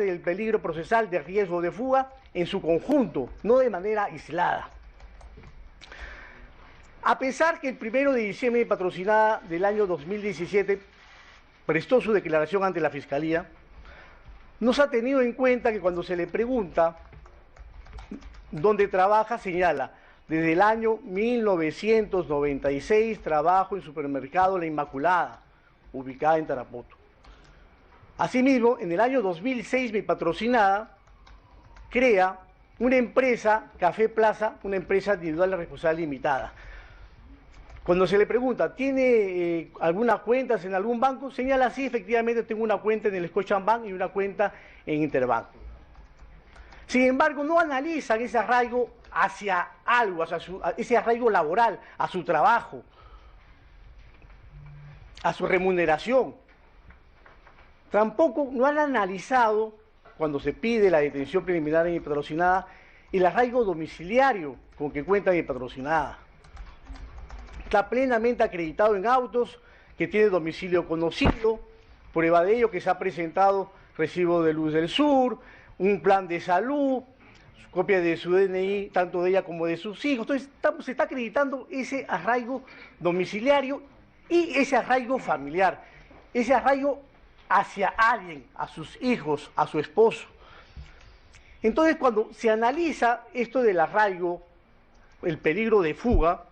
del peligro procesal de riesgo de fuga en su conjunto, no de manera aislada. A pesar que el 1 de diciembre Patrocinada del año 2017 prestó su declaración ante la Fiscalía, no se ha tenido en cuenta que cuando se le pregunta dónde trabaja, señala: desde el año 1996 trabajo en supermercado La Inmaculada, ubicada en Tarapoto. Asimismo, en el año 2006 mi Patrocinada crea una empresa, Café Plaza, una empresa individual de responsabilidad limitada. Cuando se le pregunta, ¿tiene algunas cuentas en algún banco? Señala: sí, efectivamente tengo una cuenta en el Scotiabank y una cuenta en Interbank. Sin embargo, no analizan ese arraigo hacia algo, ese arraigo laboral, a su trabajo, a su remuneración. Tampoco no han analizado, cuando se pide la detención preliminar en mi Patrocinada, el arraigo domiciliario con que cuenta mi Patrocinada. Está plenamente acreditado en autos, que tiene domicilio conocido, prueba de ello que se ha presentado recibo de Luz del Sur, un plan de salud, copia de su DNI, tanto de ella como de sus hijos. Entonces se está acreditando ese arraigo domiciliario y ese arraigo familiar, ese arraigo hacia alguien, a sus hijos, a su esposo. Entonces, cuando se analiza esto del arraigo, el peligro de fuga,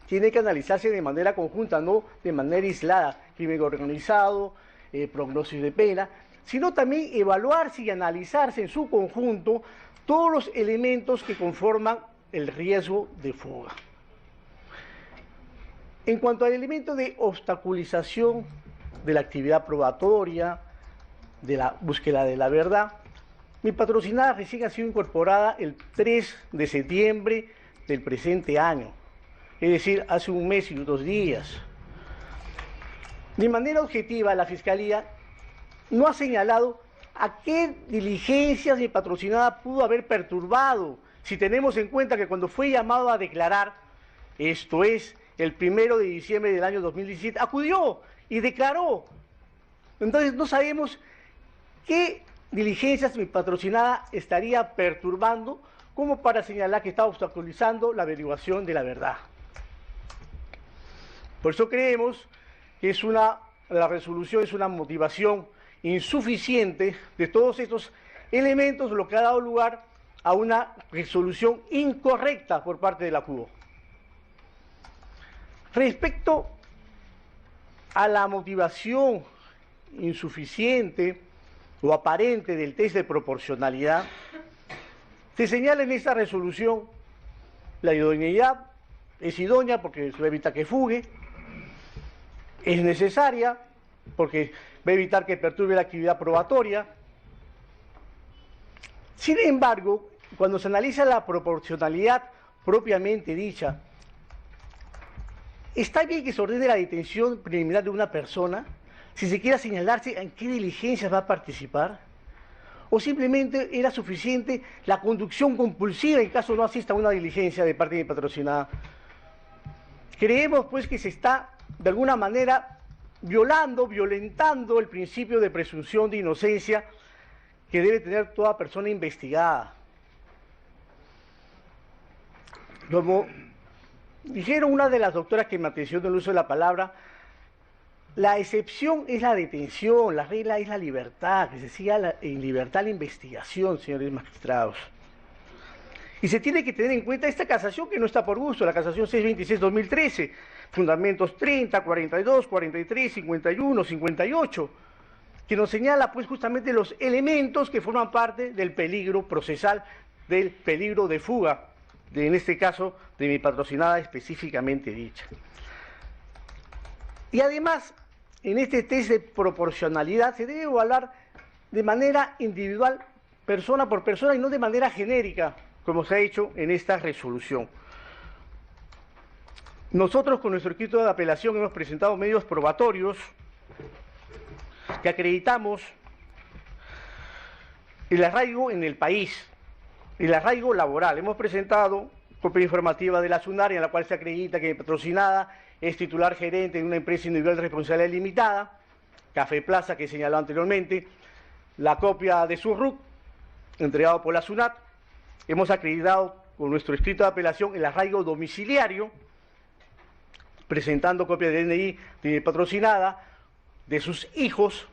tiene que analizarse de manera conjunta, no de manera aislada, crimen organizado, prognosis de pena, sino también evaluarse y analizarse en su conjunto todos los elementos que conforman el riesgo de fuga. En cuanto al elemento de obstaculización de la actividad probatoria, de la búsqueda de la verdad, mi Patrocinada recién ha sido incorporada el 3 de septiembre del presente año, es decir, hace un mes y 2 días. De manera objetiva, la Fiscalía no ha señalado a qué diligencias mi Patrocinada pudo haber perturbado, si tenemos en cuenta que cuando fue llamado a declarar, esto es, el 1 de diciembre del año 2017, acudió y declaró. Entonces no sabemos qué diligencias mi Patrocinada estaría perturbando como para señalar que está obstaculizando la averiguación de la verdad. Por eso creemos que la resolución es una motivación insuficiente de todos estos elementos, lo que ha dado lugar a una resolución incorrecta por parte de la CUDO. Respecto a la motivación insuficiente o aparente del test de proporcionalidad, se señala en esta resolución la idoneidad. Es idónea porque va a evitar que fugue, es necesaria porque va a evitar que perturbe la actividad probatoria. Sin embargo, cuando se analiza la proporcionalidad propiamente dicha, ¿está bien que se ordene la detención preliminar de una persona si se quiera señalarse en qué diligencias va a participar? ¿O simplemente era suficiente la conducción compulsiva en caso no asista a una diligencia de parte de mi Patrocinada? Creemos pues que se está de alguna manera violentando el principio de presunción de inocencia que debe tener toda persona investigada. Como dijeron una de las doctoras que me atenció en el uso de la palabra, la excepción es la detención, la regla es la libertad, que se siga en libertad la investigación, señores magistrados. Y se tiene que tener en cuenta esta casación que no está por gusto, la casación 626-2013, fundamentos 30, 42, 43, 51, 58, que nos señala pues justamente los elementos que forman parte del peligro procesal, del peligro de fuga, en este caso de mi Patrocinada específicamente dicha. Y además, en este test de proporcionalidad se debe evaluar de manera individual, persona por persona, y no de manera genérica, como se ha hecho en esta resolución. Nosotros con nuestro escrito de apelación hemos presentado medios probatorios que acreditamos el arraigo en el país, el arraigo laboral. Hemos presentado copia informativa de la SUNAR en la cual se acredita que mi Patrocinada es titular gerente de una empresa individual de responsabilidad limitada, Café Plaza, que he señalado anteriormente. la copia de su RUC, entregado por la SUNAT. Hemos acreditado con nuestro escrito de apelación el arraigo domiciliario, presentando copia de DNI de patrocinada de sus hijos,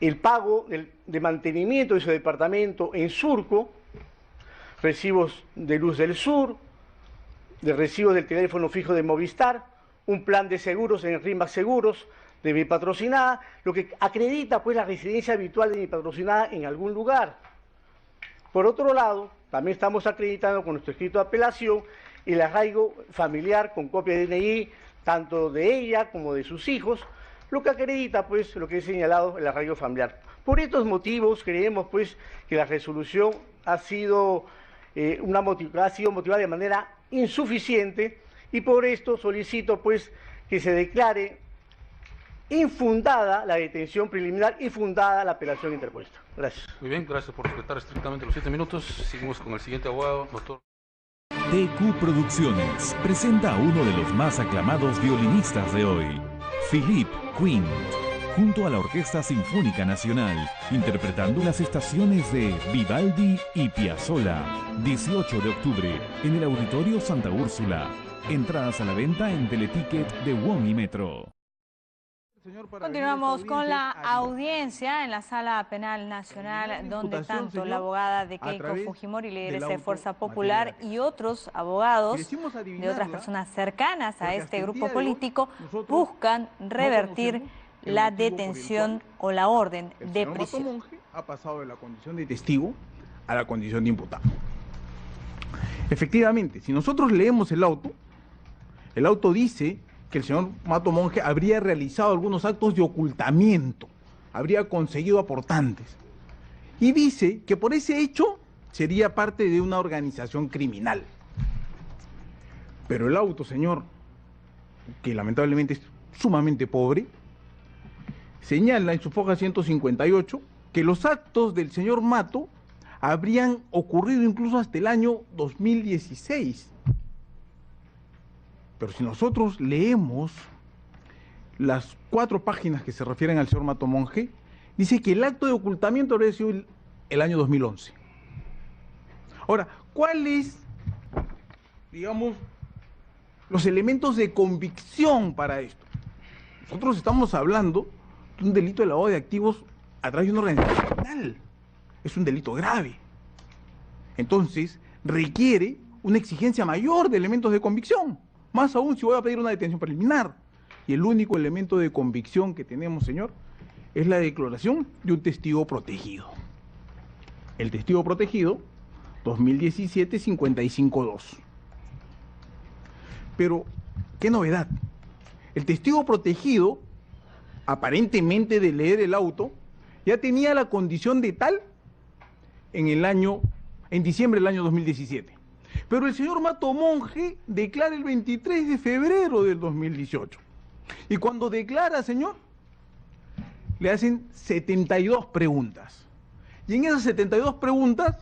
el pago de mantenimiento de su departamento en Surco, recibos de Luz del Sur, de recibos del teléfono fijo de Movistar, un plan de seguros en RIMAX Seguros de mi patrocinada, lo que acredita pues la residencia habitual de mi patrocinada en algún lugar. Por otro lado, también estamos acreditando con nuestro escrito de apelación el arraigo familiar con copia de DNI, tanto de ella como de sus hijos, lo que acredita pues lo que he señalado, el arraigo familiar. Por estos motivos creemos pues que la resolución ha sido motivada de manera insuficiente, y por esto solicito pues que se declare infundada la detención preliminar y fundada la apelación interpuesta. Gracias. Muy bien, gracias por respetar estrictamente los 7 minutos. Seguimos con el siguiente abogado, doctor. TQ Producciones presenta a uno de los más aclamados violinistas de hoy, Philippe Quint, junto a la Orquesta Sinfónica Nacional, interpretando las estaciones de Vivaldi y Piazzolla, 18 de octubre, en el Auditorio Santa Úrsula. Entradas a la venta en Teleticket de WOM y Metro. Continuamos con la audiencia en la Sala Penal Nacional, donde tanto la abogada de Keiko Fujimori, líderes de Fuerza Popular, y otros abogados de otras personas cercanas a este grupo político buscan revertir la detención o la orden de prisión. Mato Monge ha pasado de la condición de testigo a la condición de imputado. Efectivamente, si nosotros leemos el auto dice que el señor Mato Monge habría realizado algunos actos de ocultamiento, habría conseguido aportantes, y dice que por ese hecho sería parte de una organización criminal. Pero el auto, señor, que lamentablemente es sumamente pobre, señala en su foja 158 que los actos del señor Mato habrían ocurrido incluso hasta el año 2016. Pero si nosotros leemos las 4 páginas que se refieren al señor Mato Monge, dice que el acto de ocultamiento habría sido el año 2011. Ahora, ¿cuáles, digamos, los elementos de convicción para esto? Nosotros estamos hablando de un delito de lavado de activos a través de una organización criminal. Es un delito grave. Entonces, requiere una exigencia mayor de elementos de convicción. Más aún si voy a pedir una detención preliminar. Y el único elemento de convicción que tenemos, señor, es la declaración de un testigo protegido. El testigo protegido, 2017-55-2. Pero, ¿qué novedad? El testigo protegido, aparentemente de leer el auto, ya tenía la condición de tal en diciembre del año 2017. Pero el señor Mato Monge declara el 23 de febrero del 2018. Y cuando declara, señor, le hacen 72 preguntas. Y en esas 72 preguntas,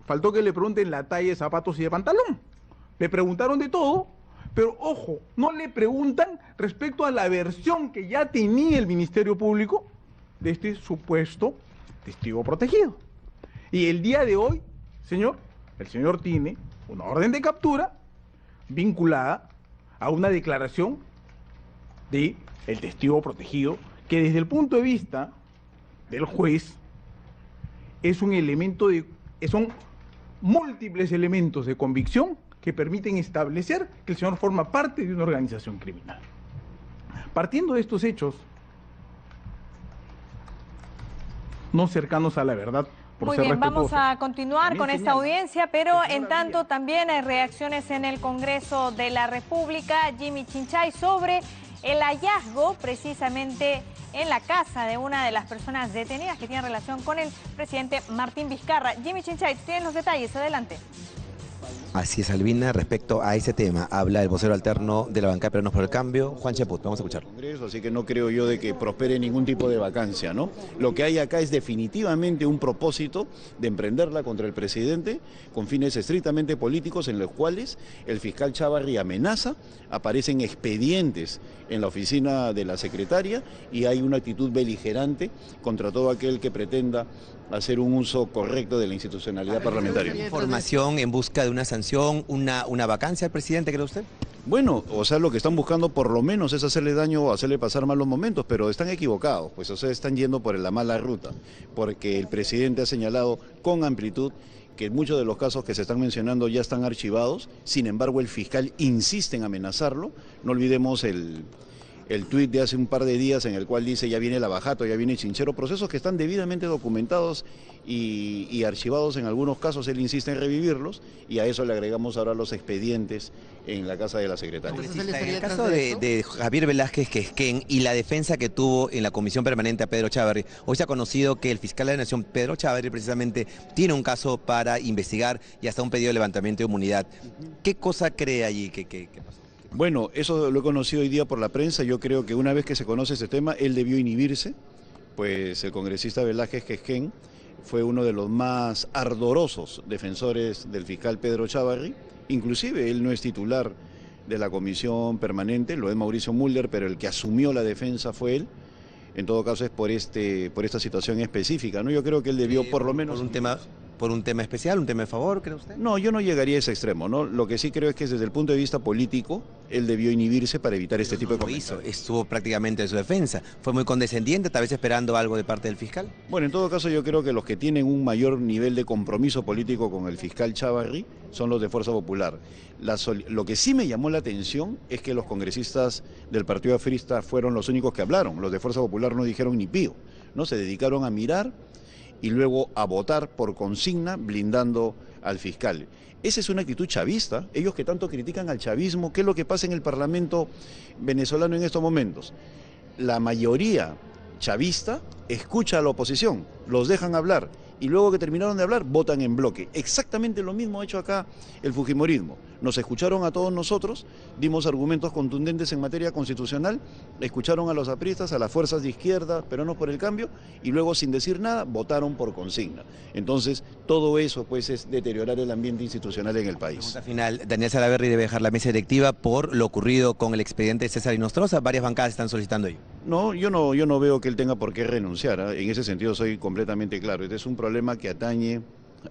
faltó que le pregunten la talla de zapatos y de pantalón. Le preguntaron de todo, pero ojo, no le preguntan respecto a la versión que ya tenía el Ministerio Público de este supuesto testigo protegido. Y el día de hoy, señor, el señor tiene una orden de captura vinculada a una declaración del testigo protegido, que desde el punto de vista del juez es un elemento son múltiples elementos de convicción que permiten establecer que el señor forma parte de una organización criminal. Partiendo de estos hechos, no cercanos a la verdad, muy bien, vamos a continuar con esta audiencia, pero en tanto también hay reacciones en el Congreso de la República. Jimmy Chinchay sobre el hallazgo precisamente en la casa de una de las personas detenidas que tiene relación con el presidente Martín Vizcarra. Jimmy Chinchay, tienes los detalles, adelante. Así es, Albina. Respecto a ese tema, habla el vocero alterno de la bancada de Peruanos por el Cambio, Juan Cheput. Vamos a escucharlo. Así que no creo yo de que prospere ningún tipo de vacancia, ¿no? Lo que hay acá es definitivamente un propósito de emprenderla contra el presidente con fines estrictamente políticos, en los cuales el fiscal Chávarri amenaza, aparecen expedientes en la oficina de la secretaria y hay una actitud beligerante contra todo aquel que pretenda hacer un uso correcto de la institucionalidad parlamentaria. ¿Información en busca de una sanción, una vacancia al presidente, cree usted? Bueno, o sea, lo que están buscando por lo menos es hacerle daño o hacerle pasar malos momentos, pero están equivocados, pues o sea, están yendo por la mala ruta, porque el presidente ha señalado con amplitud que muchos de los casos que se están mencionando ya están archivados, sin embargo el fiscal insiste en amenazarlo. No olvidemos el tuit de hace un par de días en el cual dice ya viene Lavajato, ya viene Chinchero, procesos que están debidamente documentados y archivados en algunos casos. Él insiste en revivirlos y a eso le agregamos ahora los expedientes en la casa de la secretaria. En el caso de Javier Velázquez Quesquén y la defensa que tuvo en la comisión permanente a Pedro Chávarri, hoy se ha conocido que el fiscal de la Nación, Pedro Chávarri, precisamente tiene un caso para investigar y hasta un pedido de levantamiento de inmunidad. ¿Qué cosa cree allí? ¿Qué pasó? Bueno, eso lo he conocido hoy día por la prensa. Yo creo que una vez que se conoce ese tema, él debió inhibirse, pues el congresista Velázquez Quesquén fue uno de los más ardorosos defensores del fiscal Pedro Chávarri. Inclusive él no es titular de la comisión permanente, lo es Mauricio Mulder, pero el que asumió la defensa fue él. En todo caso es por esta situación específica, ¿no? Yo creo que él debió por lo menos... ¿Por un tema especial, un tema de favor, cree usted? No, yo no llegaría a ese extremo, ¿no? Lo que sí creo es que desde el punto de vista político, él debió inhibirse para evitar este tipo de comentarios. Estuvo prácticamente en su defensa. ¿Fue muy condescendiente, tal vez esperando algo de parte del fiscal? Bueno, en todo caso yo creo que los que tienen un mayor nivel de compromiso político con el fiscal Chávarri son los de Fuerza Popular. Lo que sí me llamó la atención es que los congresistas del Partido Afrista fueron los únicos que hablaron. Los de Fuerza Popular no dijeron ni pío, ¿no? Se dedicaron a mirar y luego a votar por consigna blindando al fiscal. Esa es una actitud chavista. Ellos que tanto critican al chavismo, ¿qué es lo que pasa en el Parlamento venezolano en estos momentos? La mayoría chavista escucha a la oposición, los dejan hablar y luego que terminaron de hablar votan en bloque. Exactamente lo mismo ha hecho acá el fujimorismo. Nos escucharon a todos nosotros, dimos argumentos contundentes en materia constitucional, escucharon a los apristas, a las fuerzas de izquierda, Peruanos por el Cambio, y luego sin decir nada votaron por consigna. Entonces todo eso pues es deteriorar el ambiente institucional en el país. Al final, Daniel Salaverry debe dejar la mesa directiva por lo ocurrido con el expediente de César Inostroza. Varias bancadas están solicitando ello. No, yo no veo que él tenga por qué renunciar, ¿eh? En ese sentido soy completamente claro. Este es un problema que atañe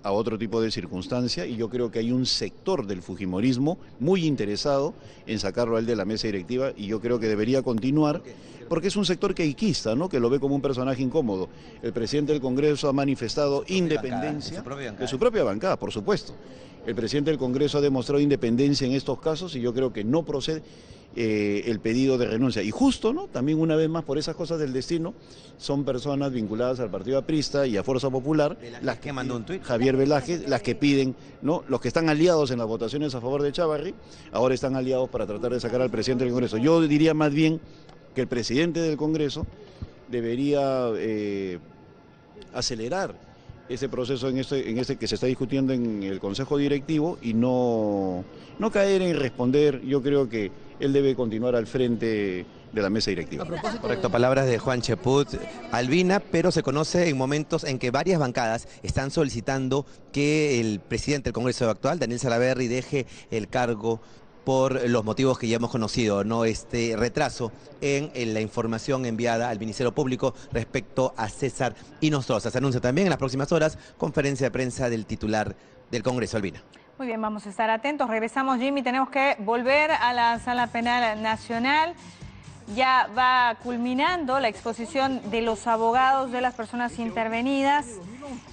a otro tipo de circunstancia y yo creo que hay un sector del fujimorismo muy interesado en sacarlo a él de la mesa directiva y yo creo que debería continuar porque es un sector queiquista, ¿no? Que lo ve como un personaje incómodo. El presidente del Congreso ha manifestado independencia de su propia bancada, por supuesto. El presidente del Congreso ha demostrado independencia en estos casos y yo creo que no procede el pedido de renuncia. Y justo, ¿no? También una vez más, por esas cosas del destino, son personas vinculadas al Partido Aprista y a Fuerza Popular, las que mandó un tuit, Javier Velázquez, las que piden, ¿no? Los que están aliados en las votaciones a favor de Chávarri, ahora están aliados para tratar de sacar al presidente del Congreso. Yo diría más bien que el presidente del Congreso debería acelerar ese proceso en este que se está discutiendo en el Consejo Directivo y no caer en responder. Yo creo que él debe continuar al frente de la mesa directiva. Correcto, palabras de Juan Cheput, Albina, pero se conoce en momentos en que varias bancadas están solicitando que el presidente del Congreso actual, Daniel Salaverry, deje el cargo por los motivos que ya hemos conocido, ¿no? Este retraso en la información enviada al Ministerio Público respecto a César Inostroza. Se anuncia también en las próximas horas conferencia de prensa del titular del Congreso, Albina. Muy bien, vamos a estar atentos. Regresamos, Jimmy, tenemos que volver a la Sala Penal Nacional. Ya va culminando la exposición de los abogados de las personas intervenidas.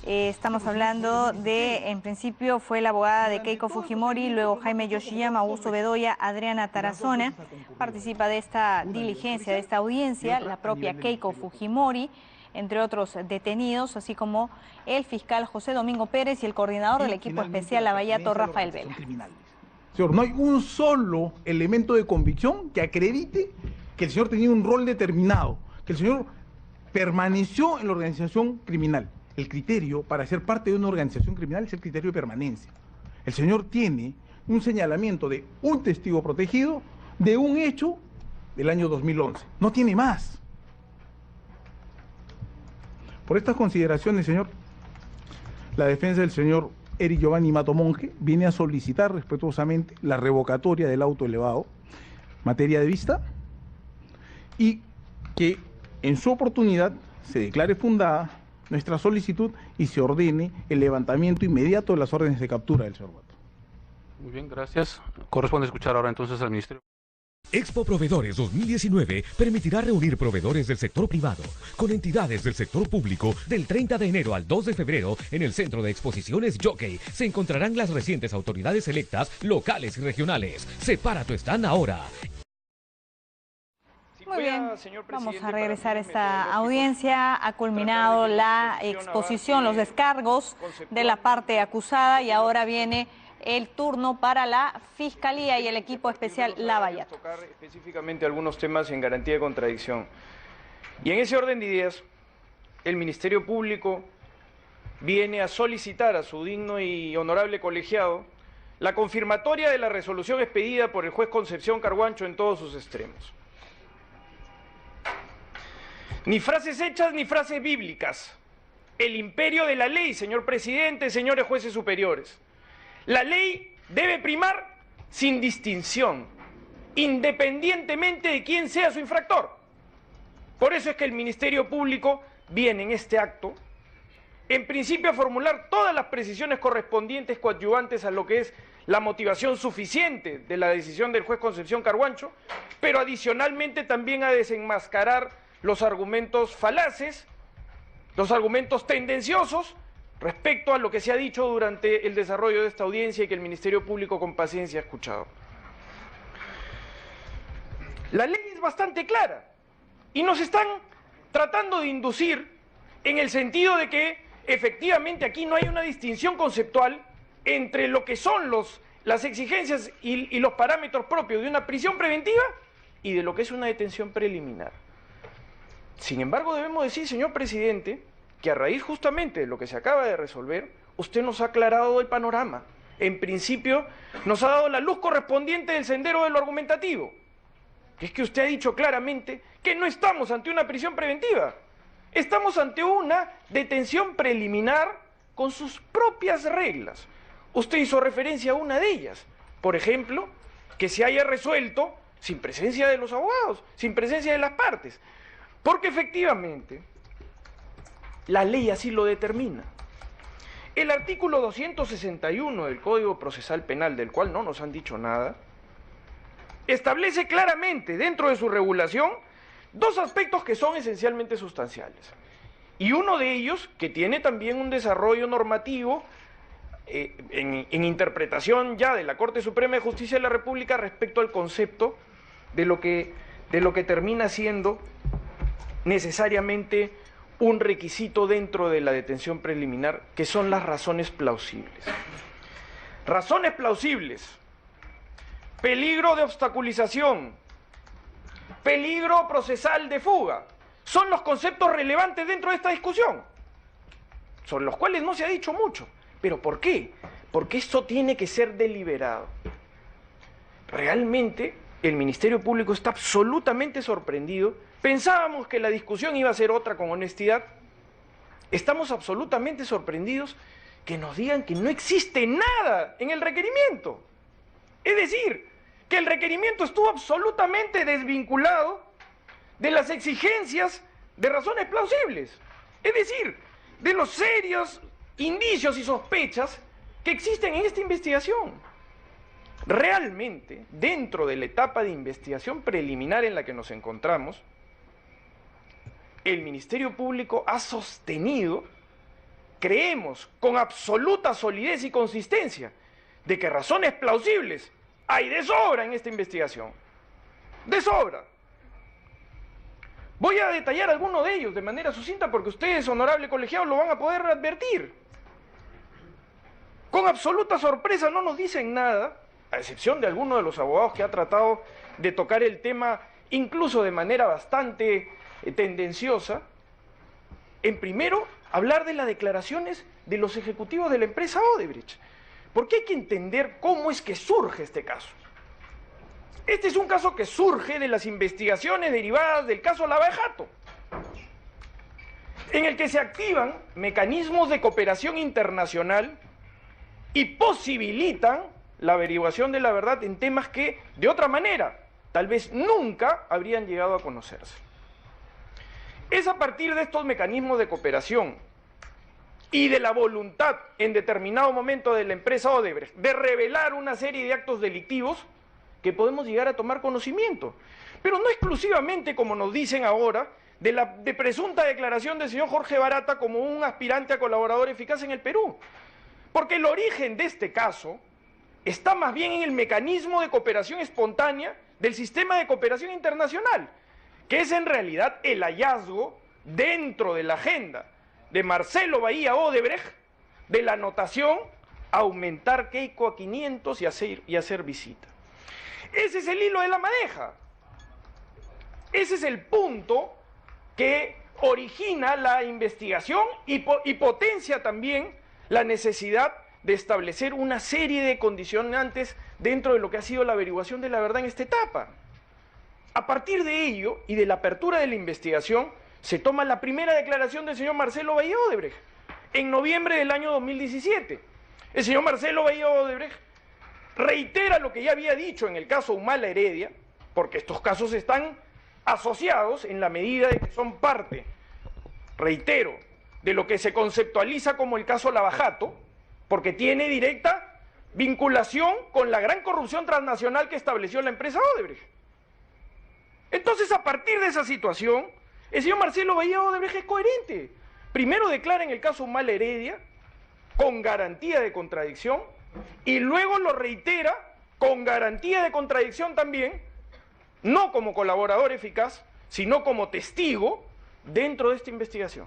Estamos hablando de, en principio, fue la abogada de Keiko Fujimori, luego Jaime Yoshiyama, Augusto Bedoya, Adriana Tarazona. Participa de esta diligencia, de esta audiencia, la propia Keiko Fujimori, entre otros detenidos, así como el fiscal José Domingo Pérez y el coordinador del equipo especial Lavallato, Rafael Vela. Señor, no hay un solo elemento de convicción que acredite que el señor tenía un rol determinado, que el señor permaneció en la organización criminal. El criterio para ser parte de una organización criminal es el criterio de permanencia. El señor tiene un señalamiento de un testigo protegido de un hecho del año 2011. No tiene más. Por estas consideraciones, señor, la defensa del señor Eric Giovanni Mato Monge viene a solicitar respetuosamente la revocatoria del auto elevado, materia de vista, y que en su oportunidad se declare fundada nuestra solicitud y se ordene el levantamiento inmediato de las órdenes de captura del señor Mato. Muy bien, gracias. Corresponde escuchar ahora entonces al Ministerio. Expo Proveedores 2019 permitirá reunir proveedores del sector privado con entidades del sector público del 30 de enero al 2 de febrero en el Centro de Exposiciones Jockey. Se encontrarán las recientes autoridades electas locales y regionales. Separa tu stand ahora. Muy bien, vamos a regresar a esta audiencia. Ha culminado la exposición, los descargos de la parte acusada y ahora viene el turno para la Fiscalía y el equipo especial Lavallato. Tocar específicamente algunos temas en garantía de contradicción. Y en ese orden de ideas, el Ministerio Público viene a solicitar a su digno y honorable colegiado la confirmatoria de la resolución expedida por el juez Concepción Carguancho en todos sus extremos. Ni frases hechas ni frases bíblicas. El imperio de la ley, señor presidente, señores jueces superiores. La ley debe primar sin distinción, independientemente de quién sea su infractor. Por eso es que el Ministerio Público viene en este acto, en principio, a formular todas las precisiones correspondientes coadyuvantes a lo que es la motivación suficiente de la decisión del juez Concepción Carguancho, pero adicionalmente también a desenmascarar los argumentos falaces, los argumentos tendenciosos, respecto a lo que se ha dicho durante el desarrollo de esta audiencia y que el Ministerio Público con paciencia ha escuchado. La ley es bastante clara y nos están tratando de inducir en el sentido de que efectivamente aquí no hay una distinción conceptual entre lo que son las exigencias y los parámetros propios de una prisión preventiva y de lo que es una detención preliminar. Sin embargo, debemos decir, señor presidente, que a raíz justamente de lo que se acaba de resolver, usted nos ha aclarado el panorama. En principio, nos ha dado la luz correspondiente del sendero de lo argumentativo. Que es que usted ha dicho claramente que no estamos ante una prisión preventiva. Estamos ante una detención preliminar con sus propias reglas. Usted hizo referencia a una de ellas. Por ejemplo, que se haya resuelto sin presencia de los abogados, sin presencia de las partes. Porque efectivamente la ley así lo determina. El artículo 261 del Código Procesal Penal, del cual no nos han dicho nada, establece claramente dentro de su regulación dos aspectos que son esencialmente sustanciales. Y uno de ellos, que tiene también un desarrollo normativo en interpretación ya de la Corte Suprema de Justicia de la República respecto al concepto de lo que termina siendo necesariamente un requisito dentro de la detención preliminar, que son las razones plausibles. Razones plausibles: peligro de obstaculización, peligro procesal de fuga, son los conceptos relevantes dentro de esta discusión, sobre los cuales no se ha dicho mucho. ¿Pero por qué? Porque esto tiene que ser deliberado. Realmente el Ministerio Público está absolutamente sorprendido. Pensábamos que la discusión iba a ser otra, con honestidad. Estamos absolutamente sorprendidos que nos digan que no existe nada en el requerimiento. Es decir, que el requerimiento estuvo absolutamente desvinculado de las exigencias de razones plausibles. Es decir, de los serios indicios y sospechas que existen en esta investigación. Realmente, dentro de la etapa de investigación preliminar en la que nos encontramos, el Ministerio Público ha sostenido, creemos, con absoluta solidez y consistencia, de que razones plausibles hay de sobra en esta investigación. De sobra. Voy a detallar algunos de ellos de manera sucinta porque ustedes, honorable colegiado, lo van a poder advertir. Con absoluta sorpresa no nos dicen nada, a excepción de alguno de los abogados que ha tratado de tocar el tema incluso de manera bastante tendenciosa, en primero hablar de las declaraciones de los ejecutivos de la empresa Odebrecht. porque hay que entender cómo es que surge este caso. Este es un caso que surge de las investigaciones derivadas del caso Lava Jato, en el que se activan mecanismos de cooperación internacional y posibilitan la averiguación de la verdad en temas que, de otra manera, tal vez nunca habrían llegado a conocerse. Es a partir de estos mecanismos de cooperación y de la voluntad en determinado momento de la empresa Odebrecht de revelar una serie de actos delictivos que podemos llegar a tomar conocimiento, pero no exclusivamente, como nos dicen ahora, de presunta declaración del señor Jorge Barata como un aspirante a colaborador eficaz en el Perú, porque el origen de este caso está más bien en el mecanismo de cooperación espontánea del sistema de cooperación internacional, que es en realidad el hallazgo dentro de la agenda de Marcelo Bahía Odebrecht de la anotación aumentar Keiko a 500 y hacer visita. Ese es el hilo de la madeja. Ese es el punto que origina la investigación y potencia también la necesidad de establecer una serie de condicionantes dentro de lo que ha sido la averiguación de la verdad en esta etapa. A partir de ello y de la apertura de la investigación, se toma la primera declaración del señor Marcelo Bahía Odebrecht en noviembre del año 2017. El señor Marcelo Bahía Odebrecht reitera lo que ya había dicho en el caso Humala Heredia, porque estos casos están asociados en la medida de que son parte, reitero, de lo que se conceptualiza como el caso Lava Jato, porque tiene directa vinculación con la gran corrupción transnacional que estableció la empresa Odebrecht. Entonces, a partir de esa situación, el señor Marcelo Bahía Odebrecht es coherente. Primero declara en el caso Humala Heredia, con garantía de contradicción, y luego lo reitera con garantía de contradicción también, no como colaborador eficaz, sino como testigo dentro de esta investigación.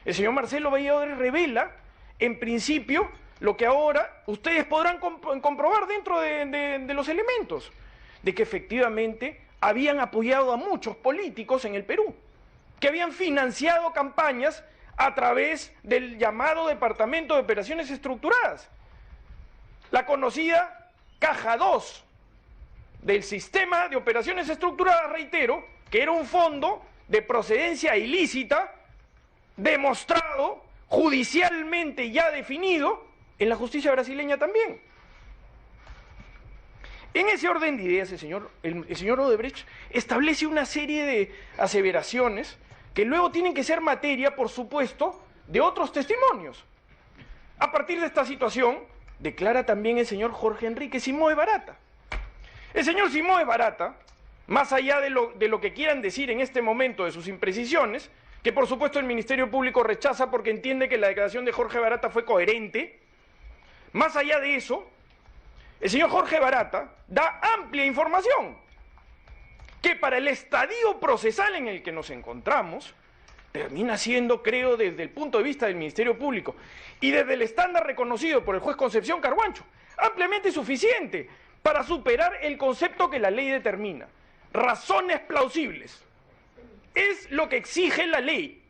El señor Marcelo Bahía Odebrecht revela, en principio, lo que ahora ustedes podrán comprobar dentro de los elementos, de que efectivamente habían apoyado a muchos políticos en el Perú, que habían financiado campañas a través del llamado Departamento de Operaciones Estructuradas, la conocida Caja 2 del Sistema de Operaciones Estructuradas, reitero, que era un fondo de procedencia ilícita, demostrado, judicialmente ya definido, en la justicia brasileña también. En ese orden de ideas, el señor Odebrecht establece una serie de aseveraciones que luego tienen que ser materia, por supuesto, de otros testimonios. A partir de esta situación, declara también el señor Jorge Enrique Simões Barata. El señor Simões Barata, más allá de lo que quieran decir en este momento de sus imprecisiones, que por supuesto el Ministerio Público rechaza porque entiende que la declaración de Jorge Barata fue coherente, más allá de eso, el señor Jorge Barata da amplia información que para el estadio procesal en el que nos encontramos termina siendo, creo, desde el punto de vista del Ministerio Público y desde el estándar reconocido por el juez Concepción Carhuancho, ampliamente suficiente para superar el concepto que la ley determina. Razones plausibles. Es lo que exige la ley.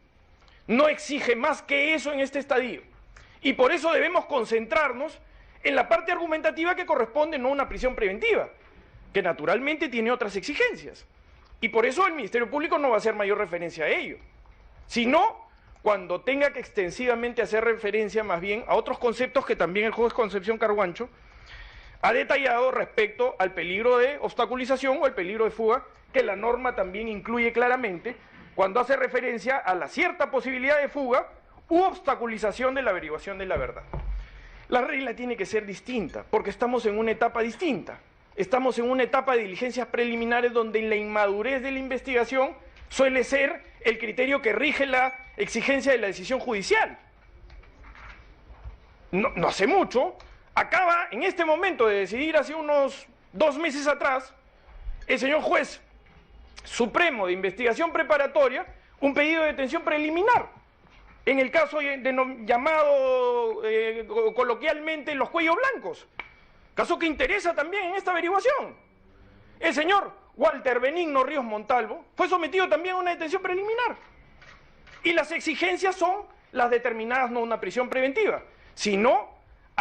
No exige más que eso en este estadio. Y por eso debemos concentrarnos en la parte argumentativa que corresponde no a una prisión preventiva, que naturalmente tiene otras exigencias. Y por eso el Ministerio Público no va a hacer mayor referencia a ello, sino cuando tenga que extensivamente hacer referencia más bien a otros conceptos que también el juez Concepción Carhuancho ha detallado respecto al peligro de obstaculización o el peligro de fuga, que la norma también incluye claramente cuando hace referencia a la cierta posibilidad de fuga u obstaculización de la averiguación de la verdad. La regla tiene que ser distinta, porque estamos en una etapa distinta. Estamos en una etapa de diligencias preliminares donde la inmadurez de la investigación suele ser el criterio que rige la exigencia de la decisión judicial. No hace mucho, acaba en este momento de decidir, hace unos 2 meses atrás, el señor juez supremo de investigación preparatoria, un pedido de detención preliminar, en el caso llamado coloquialmente los cuellos blancos, caso que interesa también en esta averiguación. El señor Walter Benigno Ríos Montalvo fue sometido también a una detención preliminar. Y las exigencias son las determinadas no a una prisión preventiva, sino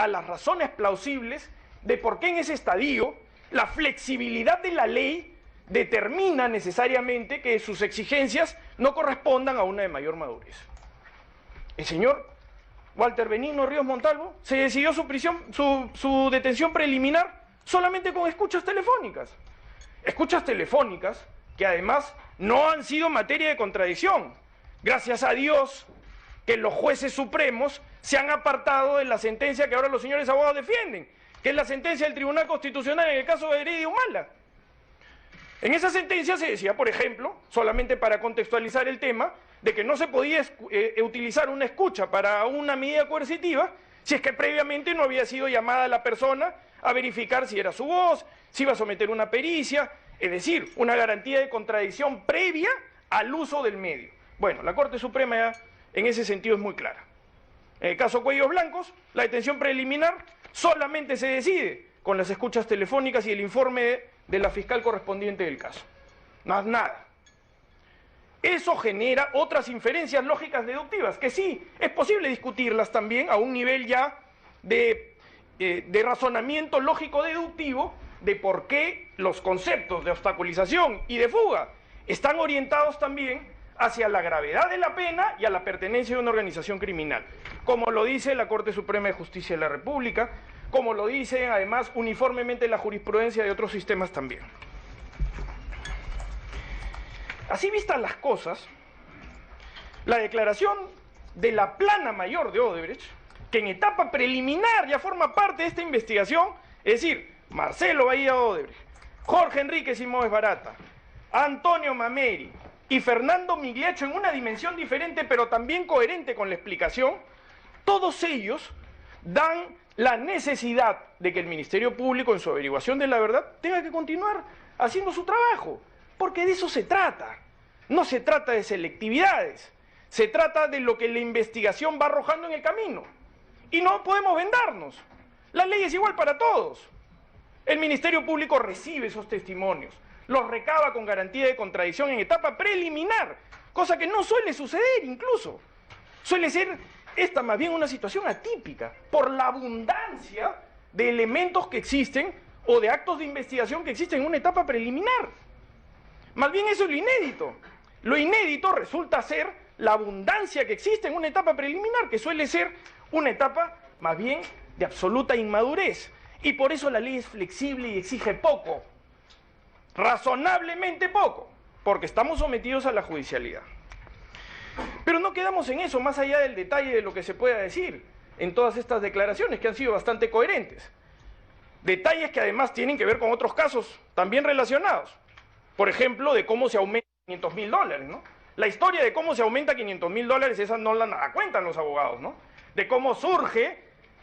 a las razones plausibles de por qué en ese estadio la flexibilidad de la ley determina necesariamente que sus exigencias no correspondan a una de mayor madurez. El señor Walter Benigno Ríos Montalvo se decidió su detención preliminar solamente con escuchas telefónicas. Escuchas telefónicas que además no han sido materia de contradicción. Gracias a Dios que los jueces supremos se han apartado de la sentencia que ahora los señores abogados defienden, que es la sentencia del Tribunal Constitucional en el caso de Heredia Humala. En esa sentencia se decía, por ejemplo, solamente para contextualizar el tema, de que no se podía utilizar una escucha para una medida coercitiva si es que previamente no había sido llamada a la persona a verificar si era su voz, si iba a someter una pericia, es decir, una garantía de contradicción previa al uso del medio. Bueno, la Corte Suprema ya en ese sentido es muy clara. En el caso Cuellos Blancos, la detención preliminar solamente se decide con las escuchas telefónicas y el informe de la fiscal correspondiente del caso. Más nada. Eso genera otras inferencias lógicas deductivas, que sí, es posible discutirlas también a un nivel ya de razonamiento lógico deductivo de por qué los conceptos de obstaculización y de fuga están orientados también hacia la gravedad de la pena y a la pertenencia de una organización criminal, como lo dice la Corte Suprema de Justicia de la República, como lo dice además uniformemente la jurisprudencia de otros sistemas también. Así vistas las cosas, la declaración de la plana mayor de Odebrecht, que en etapa preliminar ya forma parte de esta investigación, es decir, Marcelo Bahía Odebrecht, Jorge Enrique Simões Barata, Antonio Mameri y Fernando Migliaccio en una dimensión diferente pero también coherente con la explicación, todos ellos dan la necesidad de que el Ministerio Público en su averiguación de la verdad tenga que continuar haciendo su trabajo, porque de eso se trata. No se trata de selectividades, se trata de lo que la investigación va arrojando en el camino. Y no podemos vendarnos. La ley es igual para todos. El Ministerio Público recibe esos testimonios, los recaba con garantía de contradicción en etapa preliminar, cosa que no suele suceder incluso. Suele ser esta más bien una situación atípica, por la abundancia de elementos que existen o de actos de investigación que existen en una etapa preliminar. Más bien eso es lo inédito. Lo inédito resulta ser la abundancia que existe en una etapa preliminar, que suele ser una etapa más bien de absoluta inmadurez. Y por eso la ley es flexible y exige poco, razonablemente poco, porque estamos sometidos a la judicialidad. Pero no quedamos en eso, más allá del detalle de lo que se pueda decir en todas estas declaraciones, que han sido bastante coherentes. Detalles que además tienen que ver con otros casos también relacionados. Por ejemplo, de cómo se aumenta $500.000, ¿no? La historia de cómo se aumenta $500.000, esa no la cuentan los abogados, ¿no? De cómo surge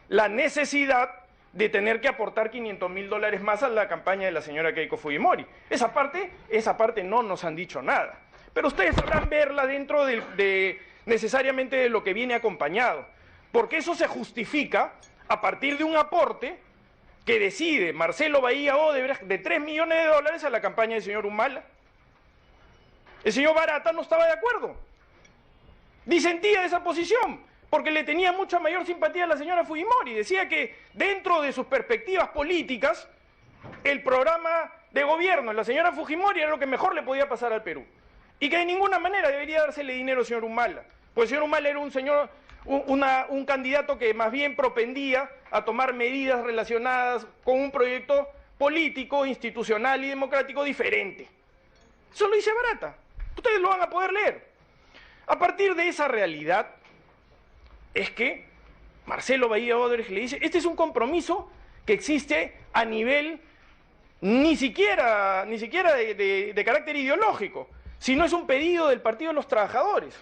la necesidad de tener que aportar $500.000 más a la campaña de la señora Keiko Fujimori. Esa parte no nos han dicho nada. Pero ustedes sabrán verla dentro necesariamente de lo que viene acompañado. Porque eso se justifica a partir de un aporte que decide Marcelo Bahía Odebrecht de $3 millones a la campaña del señor Humala. El señor Barata no estaba de acuerdo. Disentía de esa posición, porque le tenía mucha mayor simpatía a la señora Fujimori. Decía que dentro de sus perspectivas políticas, el programa de gobierno de la señora Fujimori era lo que mejor le podía pasar al Perú. Y que de ninguna manera debería dársele dinero al señor Humala. Pues el señor Humala era un candidato que más bien propendía a tomar medidas relacionadas con un proyecto político, institucional y democrático diferente. Eso lo dice Barata. Ustedes lo van a poder leer. A partir de esa realidad es que Marcelo Bahía Odebrecht le dice, este es un compromiso que existe a nivel ni siquiera de carácter ideológico, sino es un pedido del Partido de los Trabajadores,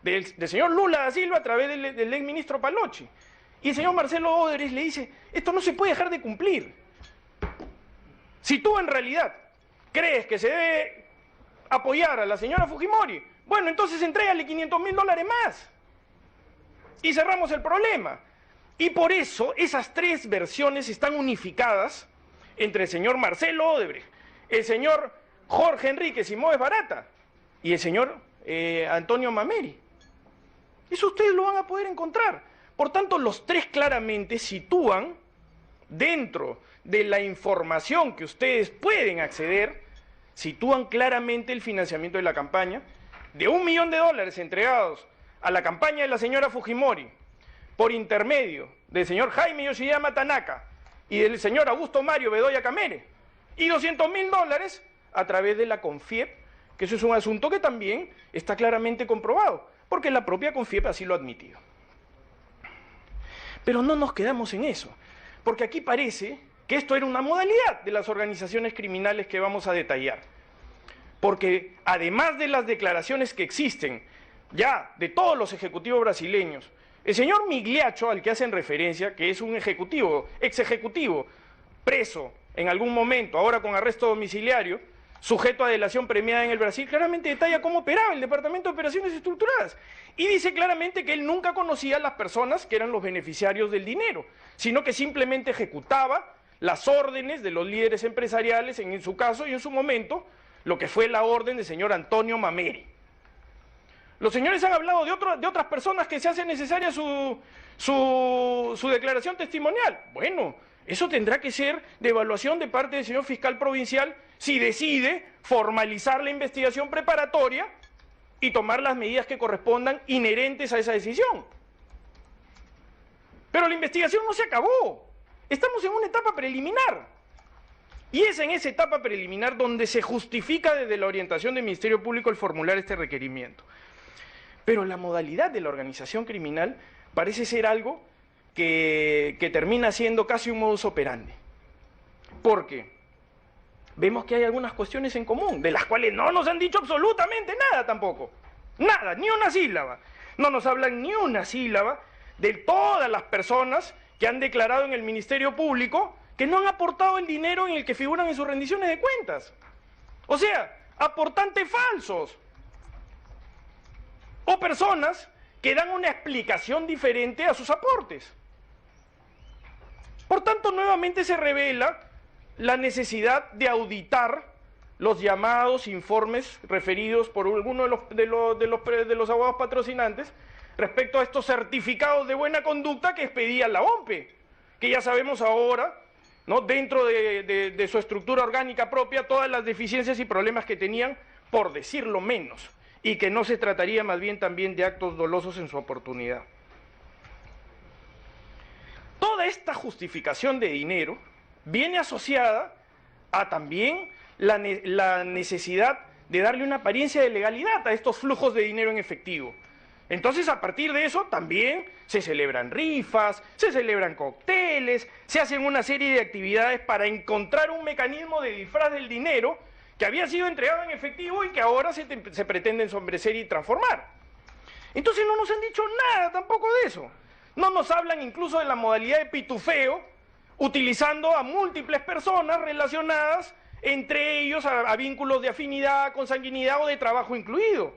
del señor Lula da Silva a través del ex ministro Palocci. Y el señor Marcelo Odebrecht le dice, esto no se puede dejar de cumplir. Si tú en realidad crees que se debe apoyar a la señora Fujimori, bueno, entonces entrégale $500.000 más y cerramos el problema. Y por eso esas tres versiones están unificadas entre el señor Marcelo Odebrecht, el señor Jorge Enrique Simões Barata y el señor Antonio Mameri. Eso ustedes lo van a poder encontrar, Por tanto, los tres claramente sitúan dentro de la información que ustedes pueden acceder, sitúan claramente el financiamiento de la campaña, de $1 millón entregados a la campaña de la señora Fujimori por intermedio del señor Jaime Yoshiyama Tanaka y del señor Augusto Mario Bedoya Camere, y $200.000 a través de la CONFIEP, que eso es un asunto que también está claramente comprobado, porque la propia CONFIEP así lo ha admitido. Pero no nos quedamos en eso, porque aquí parece que esto era una modalidad de las organizaciones criminales que vamos a detallar. Porque además de las declaraciones que existen ya de todos los ejecutivos brasileños, el señor Migliaccio, al que hacen referencia, que es un ejecutivo, ex ejecutivo, preso en algún momento, ahora con arresto domiciliario, sujeto a delación premiada en el Brasil, claramente detalla cómo operaba el Departamento de Operaciones Estructuradas. Y dice claramente que él nunca conocía a las personas que eran los beneficiarios del dinero, sino que simplemente ejecutaba las órdenes de los líderes empresariales, en su caso y en su momento, lo que fue la orden del señor Antonio Mameri. Los señores han hablado de otras personas que se hace necesaria su declaración testimonial. Bueno, eso tendrá que ser de evaluación de parte del señor fiscal provincial si decide formalizar la investigación preparatoria y tomar las medidas que correspondan inherentes a esa decisión. Pero la investigación no se acabó. Estamos en una etapa preliminar. Y es en esa etapa preliminar donde se justifica desde la orientación del Ministerio Público el formular este requerimiento. Pero la modalidad de la organización criminal parece ser algo que termina siendo casi un modus operandi. Porque vemos que hay algunas cuestiones en común, de las cuales no nos han dicho absolutamente nada tampoco. Nada, ni una sílaba. No nos hablan ni una sílaba de todas las personas que han declarado en el Ministerio Público que no han aportado el dinero en el que figuran en sus rendiciones de cuentas. O sea, aportantes falsos. O personas que dan una explicación diferente a sus aportes. Por tanto, nuevamente se revela la necesidad de auditar los llamados informes referidos por alguno de los abogados patrocinantes respecto a estos certificados de buena conducta que expedía la OMPE, que ya sabemos ahora, ¿no?, dentro de su estructura orgánica propia, todas las deficiencias y problemas que tenían, por decirlo menos, y que no se trataría más bien también de actos dolosos en su oportunidad. Toda esta justificación de dinero viene asociada a también la necesidad de darle una apariencia de legalidad a estos flujos de dinero en efectivo. Entonces, a partir de eso, también se celebran rifas, se celebran cócteles, se hacen una serie de actividades para encontrar un mecanismo de disfraz del dinero que había sido entregado en efectivo y que ahora se pretende ensombrecer y transformar. Entonces no nos han dicho nada tampoco de eso. No nos hablan incluso de la modalidad de pitufeo, utilizando a múltiples personas relacionadas, entre ellos a vínculos de afinidad, consanguinidad o de trabajo incluido.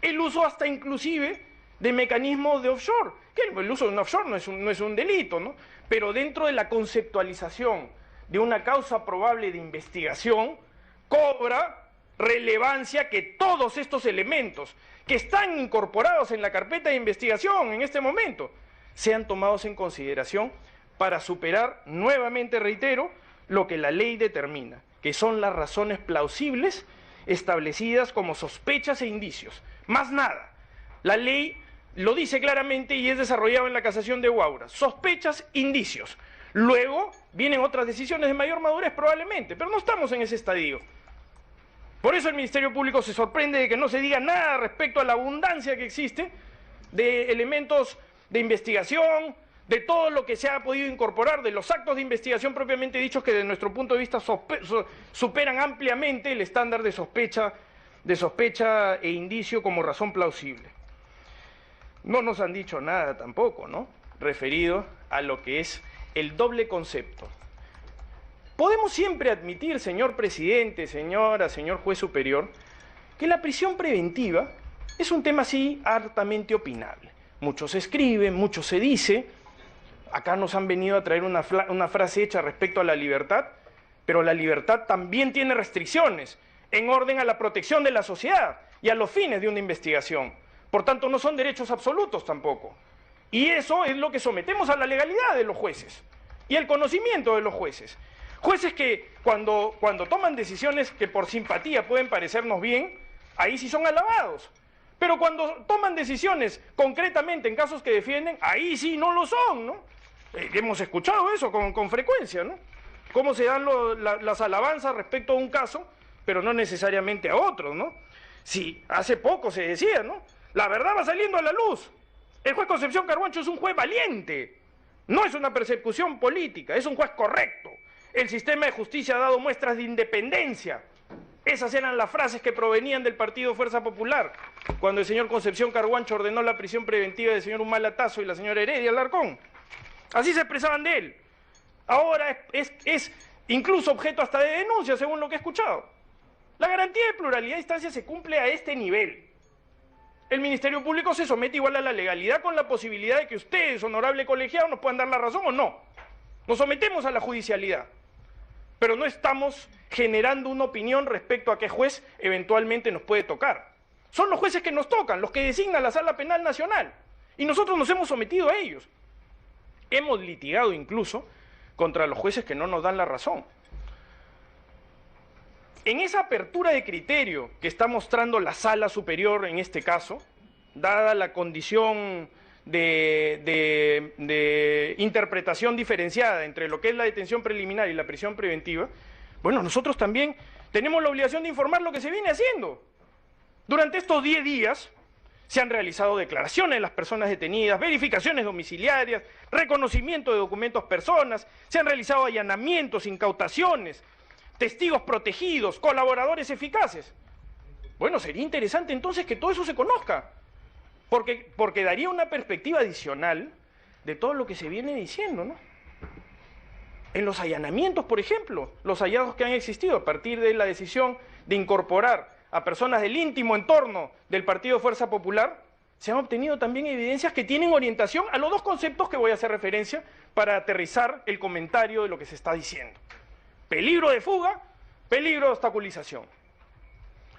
El uso hasta inclusive de mecanismos de offshore, que el uso de un offshore no es un delito, ¿no? Pero dentro de la conceptualización de una causa probable de investigación, cobra relevancia que todos estos elementos que están incorporados en la carpeta de investigación en este momento sean tomados en consideración para superar, nuevamente reitero, lo que la ley determina, que son las razones plausibles establecidas como sospechas e indicios. Más nada. La ley lo dice claramente y es desarrollado en la casación de Huaura. Sospechas, indicios. Luego vienen otras decisiones de mayor madurez probablemente, pero no estamos en ese estadio. Por eso el Ministerio Público se sorprende de que no se diga nada respecto a la abundancia que existe de elementos de investigación, de todo lo que se ha podido incorporar, de los actos de investigación propiamente dichos que desde nuestro punto de vista superan ampliamente el estándar de sospecha e indicio como razón plausible. No nos han dicho nada tampoco, ¿no?, referido a lo que es el doble concepto. Podemos siempre admitir, señor presidente, señor juez superior, que la prisión preventiva es un tema así hartamente opinable. Mucho se escribe, mucho se dice. Acá nos han venido a traer una frase hecha respecto a la libertad, pero la libertad también tiene restricciones en orden a la protección de la sociedad y a los fines de una investigación. Por tanto, no son derechos absolutos tampoco. Y eso es lo que sometemos a la legalidad de los jueces y el conocimiento de los jueces. Jueces que cuando toman decisiones que por simpatía pueden parecernos bien, ahí sí son alabados. Pero cuando toman decisiones concretamente en casos que defienden, ahí sí no lo son, ¿no? Hemos escuchado eso con frecuencia, ¿no? Cómo se dan las alabanzas respecto a un caso, pero no necesariamente a otros, ¿no? Sí, hace poco se decía, ¿no? La verdad va saliendo a la luz. El juez Concepción Carhuancho es un juez valiente. No es una persecución política, es un juez correcto. El sistema de justicia ha dado muestras de independencia. Esas eran las frases que provenían del partido Fuerza Popular, cuando el señor Concepción Carhuancho ordenó la prisión preventiva del señor Humala Tazo y la señora Heredia Alarcón. Así se expresaban de él. Ahora es incluso objeto hasta de denuncia, según lo que he escuchado. La garantía de pluralidad de instancias se cumple a este nivel. El Ministerio Público se somete igual a la legalidad con la posibilidad de que ustedes, honorable colegiado, nos puedan dar la razón o no. Nos sometemos a la judicialidad, pero no estamos generando una opinión respecto a qué juez eventualmente nos puede tocar. Son los jueces que nos tocan, los que designa la Sala Penal Nacional, y nosotros nos hemos sometido a ellos. Hemos litigado incluso contra los jueces que no nos dan la razón. En esa apertura de criterio que está mostrando la Sala Superior en este caso, dada la condición de interpretación diferenciada entre lo que es la detención preliminar y la prisión preventiva, bueno, nosotros también tenemos la obligación de informar lo que se viene haciendo. Durante estos 10 días se han realizado declaraciones de las personas detenidas, verificaciones domiciliarias, reconocimiento de documentos personas, se han realizado allanamientos, incautaciones, testigos protegidos, colaboradores eficaces. Bueno, sería interesante entonces que todo eso se conozca, porque daría una perspectiva adicional de todo lo que se viene diciendo, ¿no? En los allanamientos, por ejemplo, los hallazgos que han existido a partir de la decisión de incorporar a personas del íntimo entorno del Partido Fuerza Popular, se han obtenido también evidencias que tienen orientación a los dos conceptos que voy a hacer referencia para aterrizar el comentario de lo que se está diciendo. Peligro de fuga, peligro de obstaculización.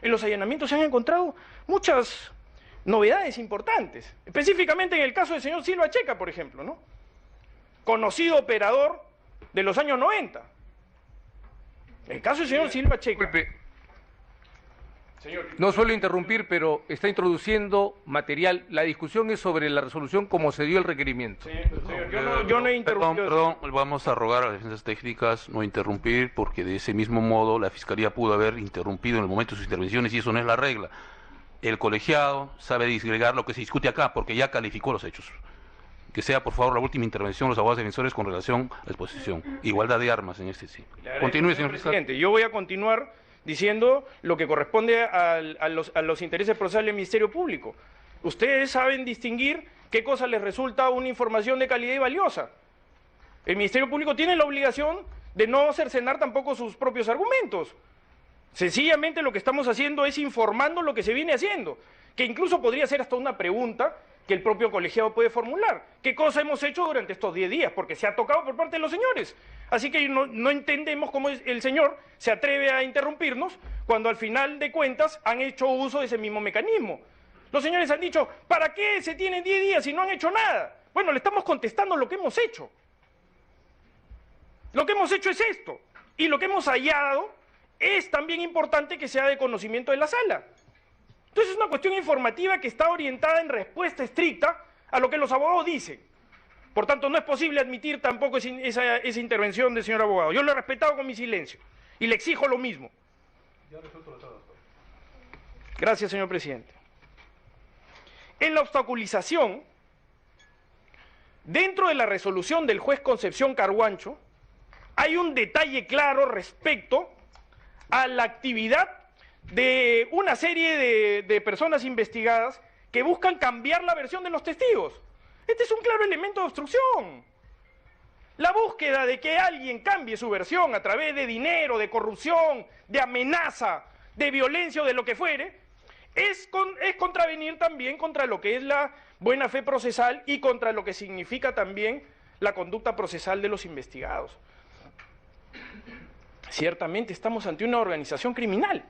En los allanamientos se han encontrado muchas novedades importantes, específicamente en el caso del señor Silva Checa, por ejemplo, ¿no? Conocido operador de los años 90. El caso del señor Silva Checa. No suelo interrumpir, pero está introduciendo material. La discusión es sobre la resolución como se dio el requerimiento. Señor, yo no he interrumpido. Perdón, vamos a rogar a las defensas técnicas no interrumpir, porque de ese mismo modo la Fiscalía pudo haber interrumpido en el momento de sus intervenciones y eso no es la regla. El colegiado sabe disgregar lo que se discute acá, porque ya calificó los hechos. Que sea, por favor, la última intervención de los abogados defensores con relación a la exposición. Igualdad de armas en este sí. Continúe, señor presidente. Yo voy a continuar diciendo lo que corresponde a los intereses procesales del Ministerio Público. Ustedes saben distinguir qué cosa les resulta una información de calidad y valiosa. El Ministerio Público tiene la obligación de no cercenar tampoco sus propios argumentos. Sencillamente lo que estamos haciendo es informando lo que se viene haciendo, que incluso podría ser hasta una pregunta que el propio colegiado puede formular. ¿Qué cosa hemos hecho durante estos 10 días? Porque se ha tocado por parte de los señores. Así que no entendemos cómo el señor se atreve a interrumpirnos cuando al final de cuentas han hecho uso de ese mismo mecanismo. Los señores han dicho, ¿para qué se tienen 10 días si no han hecho nada? Bueno, le estamos contestando lo que hemos hecho. Lo que hemos hecho es esto. Y lo que hemos hallado es también importante que sea de conocimiento de la sala. Entonces es una cuestión informativa que está orientada en respuesta estricta a lo que los abogados dicen. Por tanto, no es posible admitir tampoco esa intervención del señor abogado. Yo lo he respetado con mi silencio y le exijo lo mismo. Gracias, señor presidente. En la obstaculización, dentro de la resolución del juez Concepción Carhuancho, hay un detalle claro respecto a la actividad de una serie de personas investigadas que buscan cambiar la versión de los testigos. Este es un claro elemento de obstrucción. La búsqueda de que alguien cambie su versión a través de dinero, de corrupción, de amenaza, de violencia o de lo que fuere, es contravenir también contra lo que es la buena fe procesal y contra lo que significa también la conducta procesal de los investigados. Ciertamente estamos ante una organización criminal.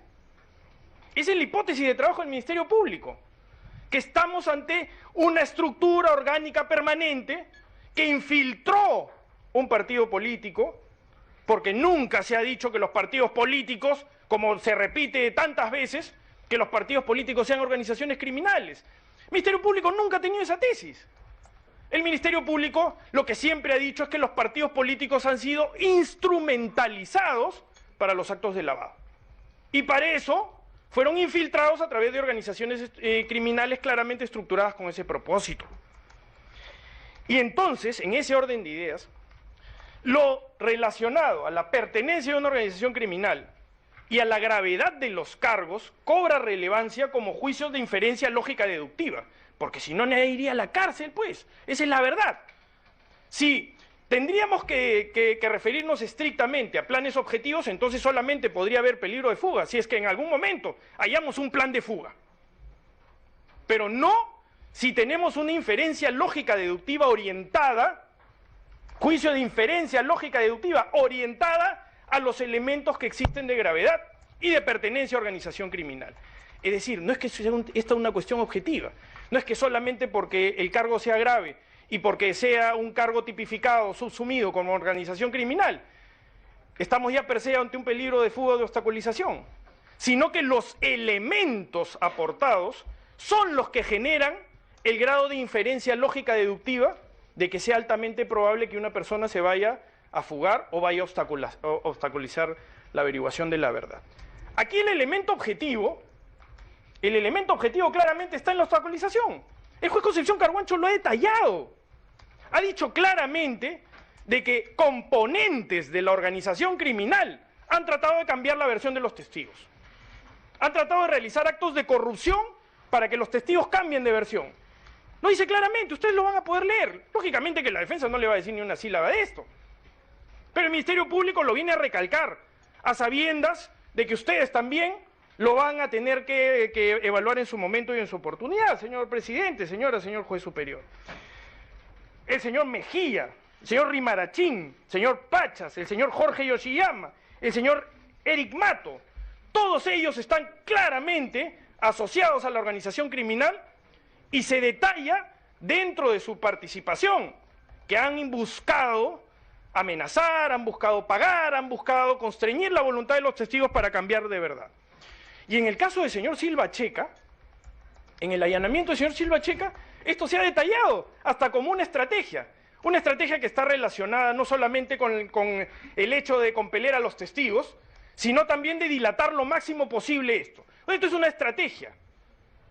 Esa es la hipótesis de trabajo del Ministerio Público. que estamos ante una estructura orgánica permanente que infiltró un partido político, porque nunca se ha dicho que los partidos políticos, como se repite tantas veces, que los partidos políticos sean organizaciones criminales. El Ministerio Público nunca ha tenido esa tesis. El Ministerio Público lo que siempre ha dicho es que los partidos políticos han sido instrumentalizados para los actos de lavado. Y para eso fueron infiltrados a través de organizaciones criminales claramente estructuradas con ese propósito. Y entonces, en ese orden de ideas, lo relacionado a la pertenencia a una organización criminal y a la gravedad de los cargos cobra relevancia como juicios de inferencia lógica deductiva, porque si no nadie iría a la cárcel, pues, esa es la verdad. Si tendríamos que referirnos estrictamente a planes objetivos, entonces solamente podría haber peligro de fuga, si es que en algún momento hayamos un plan de fuga. Pero no si tenemos una inferencia lógica deductiva orientada, juicio de inferencia lógica deductiva orientada a los elementos que existen de gravedad y de pertenencia a organización criminal. Es decir, no es que sea esta una cuestión objetiva, no es que solamente porque el cargo sea grave y porque sea un cargo tipificado, subsumido como organización criminal, estamos ya per se ante un peligro de fuga o de obstaculización, sino que los elementos aportados son los que generan el grado de inferencia lógica deductiva de que sea altamente probable que una persona se vaya a fugar o vaya a obstaculizar la averiguación de la verdad. Aquí el elemento objetivo claramente está en la obstaculización. El juez Concepción Carhuancho lo ha detallado. Ha dicho claramente de que componentes de la organización criminal han tratado de cambiar la versión de los testigos. Han tratado de realizar actos de corrupción para que los testigos cambien de versión. Lo dice claramente, ustedes lo van a poder leer. Lógicamente que la defensa no le va a decir ni una sílaba de esto. Pero el Ministerio Público lo viene a recalcar, a sabiendas de que ustedes también lo van a tener que evaluar en su momento y en su oportunidad, señor presidente, señor juez superior. El señor Mejía, el señor Rimarachín, el señor Pachas, el señor Jorge Yoshiyama, el señor Eric Mato, todos ellos están claramente asociados a la organización criminal y se detalla dentro de su participación que han buscado amenazar, han buscado pagar, han buscado constreñir la voluntad de los testigos para cambiar de verdad. Y en el caso del señor Silva Checa, en el allanamiento del señor Silva Checa, esto se ha detallado hasta como una estrategia que está relacionada no solamente con el hecho de compeler a los testigos, sino también de dilatar lo máximo posible esto. Esto es una estrategia.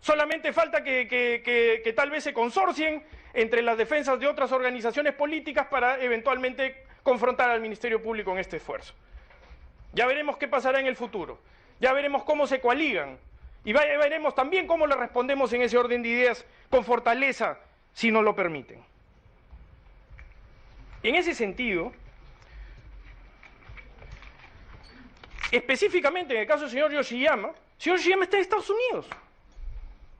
Solamente falta que tal vez se consorcien entre las defensas de otras organizaciones políticas para eventualmente confrontar al Ministerio Público en este esfuerzo. Ya veremos qué pasará en el futuro. Ya veremos cómo se coaligan. Y veremos también cómo le respondemos en ese orden de ideas con fortaleza, si nos lo permiten. En ese sentido, específicamente en el caso del señor Yoshiyama, el señor Yoshiyama está en Estados Unidos.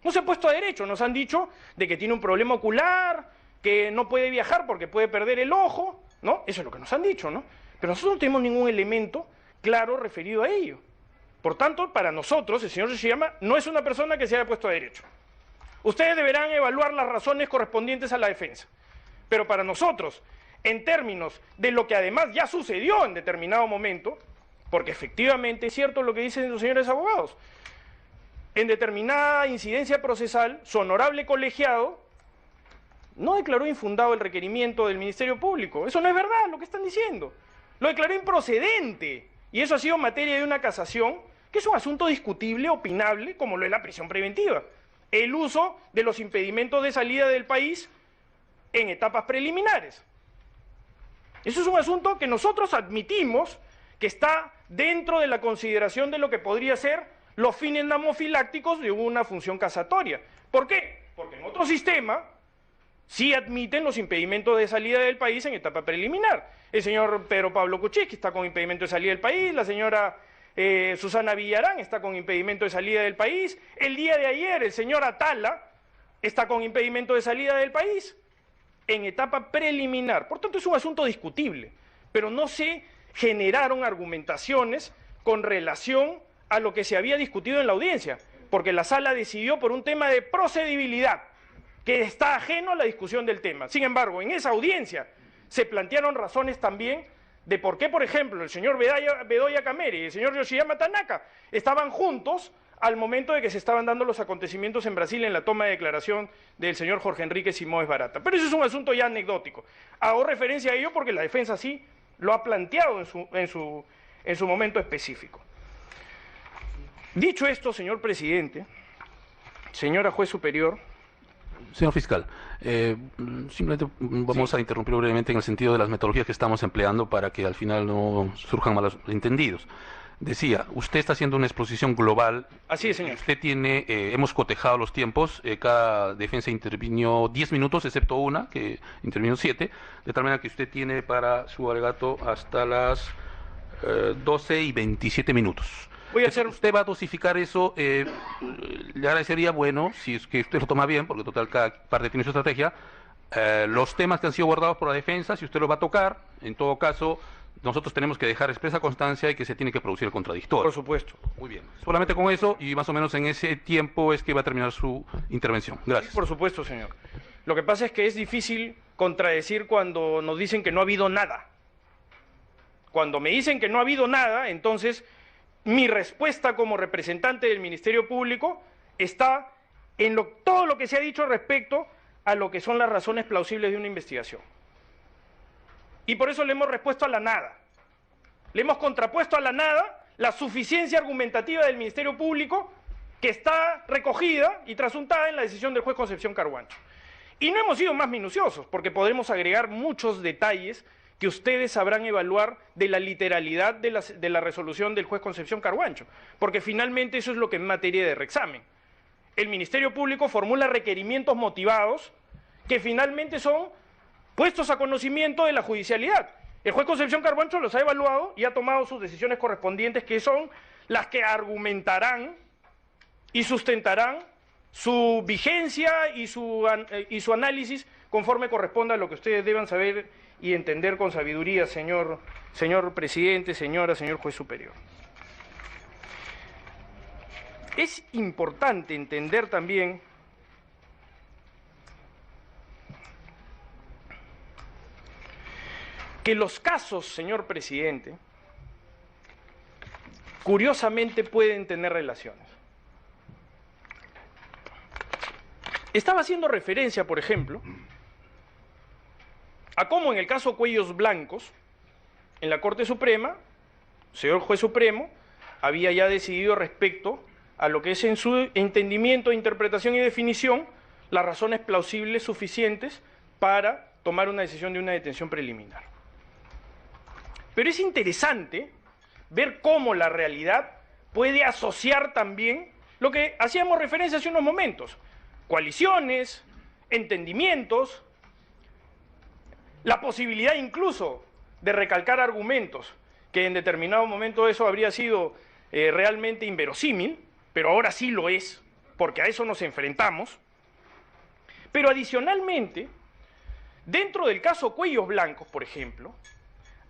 No se ha puesto a derecho, nos han dicho de que tiene un problema ocular, que no puede viajar porque puede perder el ojo, ¿no? Eso es lo que nos han dicho, ¿no? Pero nosotros no tenemos ningún elemento claro referido a ello. Por tanto, para nosotros, el señor Yoshiyama no es una persona que se haya puesto a derecho. Ustedes deberán evaluar las razones correspondientes a la defensa. Pero para nosotros, en términos de lo que además ya sucedió en determinado momento, porque efectivamente es cierto lo que dicen los señores abogados, en determinada incidencia procesal, su honorable colegiado no declaró infundado el requerimiento del Ministerio Público. Eso no es verdad lo que están diciendo. Lo declaró improcedente. Y eso ha sido materia de una casación, que es un asunto discutible, opinable, como lo es la prisión preventiva. El uso de los impedimentos de salida del país en etapas preliminares. Eso es un asunto que nosotros admitimos que está dentro de la consideración de lo que podría ser los fines namofilácticos de una función casatoria. ¿Por qué? Porque en otro sistema sí admiten los impedimentos de salida del país en etapa preliminar. El señor Pedro Pablo Kuczynski está con impedimento de salida del país, la señora Susana Villarán está con impedimento de salida del país, el día de ayer el señor Atala está con impedimento de salida del país en etapa preliminar. Por tanto, es un asunto discutible, pero no se generaron argumentaciones con relación a lo que se había discutido en la audiencia. porque la sala decidió por un tema de procedibilidad, que está ajeno a la discusión del tema. Sin embargo, en esa audiencia se plantearon razones también de por qué, por ejemplo, el señor Bedoya Camere y el señor Yoshiyama Tanaka estaban juntos al momento de que se estaban dando los acontecimientos en Brasil en la toma de declaración del señor Jorge Enrique Simões Barata. Pero eso es un asunto ya anecdótico. Hago referencia a ello porque la defensa sí lo ha planteado en su momento específico. Dicho esto, señor presidente, señora juez superior. Señor fiscal, simplemente vamos a interrumpir brevemente en el sentido de las metodologías que estamos empleando para que al final no surjan malos entendidos. Decía, usted está haciendo una exposición global. Así es, señor. Usted tiene, hemos cotejado los tiempos, cada defensa intervino 10 minutos, excepto una, que intervino 7, de tal manera que usted tiene para su alegato hasta las 12 y 27 minutos. Usted va a dosificar eso, le agradecería, bueno, si es que usted lo toma bien, porque total cada parte tiene su estrategia, los temas que han sido guardados por la defensa, si usted los va a tocar, en todo caso, nosotros tenemos que dejar expresa constancia de que se tiene que producir el contradictorio. Por supuesto. Muy bien. Solamente con eso, y más o menos en ese tiempo es que va a terminar su intervención. Gracias. Por supuesto, señor. Lo que pasa es que es difícil contradecir cuando nos dicen que no ha habido nada. Cuando me dicen que no ha habido nada, entonces mi respuesta como representante del Ministerio Público está en todo lo que se ha dicho respecto a lo que son las razones plausibles de una investigación. Y por eso le hemos respuesto a la nada. Le hemos contrapuesto a la nada la suficiencia argumentativa del Ministerio Público que está recogida y trasuntada en la decisión del juez Concepción Carhuancho. Y no hemos sido más minuciosos, porque podremos agregar muchos detalles que ustedes sabrán evaluar de la literalidad de la resolución del juez Concepción Carhuancho, porque finalmente eso es lo que en materia de reexamen. El Ministerio Público formula requerimientos motivados que finalmente son puestos a conocimiento de la judicialidad. El juez Concepción Carhuancho los ha evaluado y ha tomado sus decisiones correspondientes, que son las que argumentarán y sustentarán su vigencia y su análisis conforme corresponda a lo que ustedes deban saber y entender con sabiduría, señor presidente, señor juez superior. Es importante entender también que los casos, señor presidente, curiosamente pueden tener relaciones. Estaba haciendo referencia, por ejemplo, a cómo en el caso Cuellos Blancos, en la Corte Suprema, el señor juez supremo había ya decidido respecto a lo que es en su entendimiento, interpretación y definición, las razones plausibles suficientes para tomar una decisión de una detención preliminar. Pero es interesante ver cómo la realidad puede asociar también lo que hacíamos referencia hace unos momentos: coaliciones, entendimientos, la posibilidad incluso de recalcar argumentos que en determinado momento eso habría sido realmente inverosímil, pero ahora sí lo es, porque a eso nos enfrentamos. Pero adicionalmente, dentro del caso Cuellos Blancos, por ejemplo,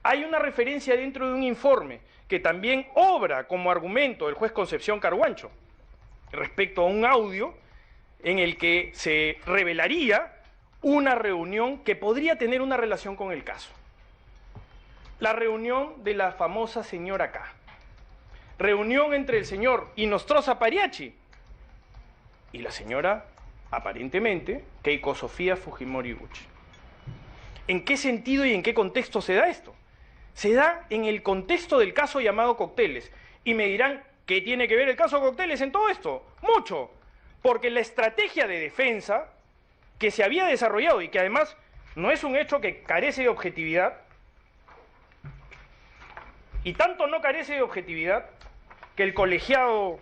hay una referencia dentro de un informe que también obra como argumento del juez Concepción Carhuancho respecto a un audio en el que se revelaría una reunión que podría tener una relación con el caso. La reunión de la famosa señora K. Reunión entre el señor Inostroza Pariachi y la señora, aparentemente, Keiko Sofía Fujimori Uchi. ¿En qué sentido y en qué contexto se da esto? Se da en el contexto del caso llamado Cócteles. Y me dirán, ¿qué tiene que ver el caso Cócteles en todo esto? Mucho, porque la estrategia de defensa que se había desarrollado y que además no es un hecho que carece de objetividad, y tanto no carece de objetividad que el colegiado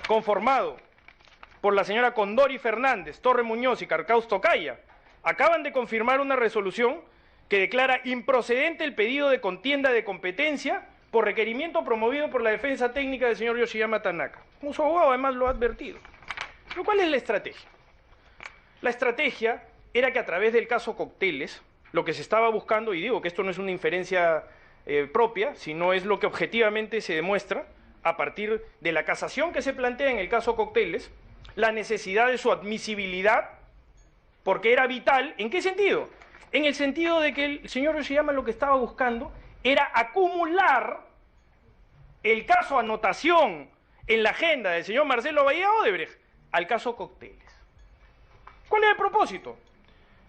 conformado por la señora Condori Fernández, Torre Muñoz y Carcaus Tocaya acaban de confirmar una resolución que declara improcedente el pedido de contienda de competencia por requerimiento promovido por la defensa técnica del señor Yoshiyama Tanaka. Como su abogado además lo ha advertido. Pero ¿cuál es la estrategia? La estrategia era que a través del caso Cócteles, lo que se estaba buscando, y digo que esto no es una inferencia propia, sino es lo que objetivamente se demuestra a partir de la casación que se plantea en el caso Cocteles, la necesidad de su admisibilidad, porque era vital. ¿En qué sentido? En el sentido de que el señor Yoshiyama lo que estaba buscando era acumular el caso anotación en la agenda del señor Marcelo Bahía Odebrecht al caso Cocteles. ¿Cuál era el propósito?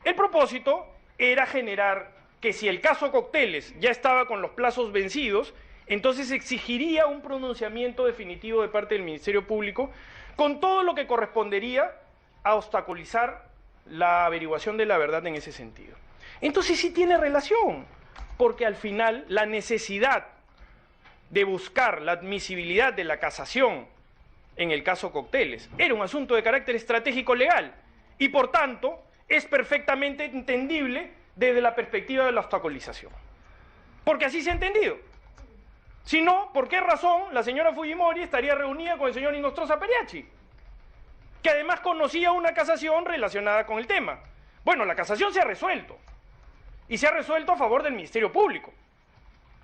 El propósito era generar que si el caso Cocteles ya estaba con los plazos vencidos, entonces exigiría un pronunciamiento definitivo de parte del Ministerio Público con todo lo que correspondería a obstaculizar la averiguación de la verdad en ese sentido. Entonces sí tiene relación, porque al final la necesidad de buscar la admisibilidad de la casación en el caso Cocteles era un asunto de carácter estratégico legal y por tanto es perfectamente entendible desde la perspectiva de la obstaculización. Porque así se ha entendido. Si no, ¿por qué razón la señora Fujimori estaría reunida con el señor Inostroza Periachi? Que además conocía una casación relacionada con el tema. Bueno, la casación se ha resuelto. Y se ha resuelto a favor del Ministerio Público.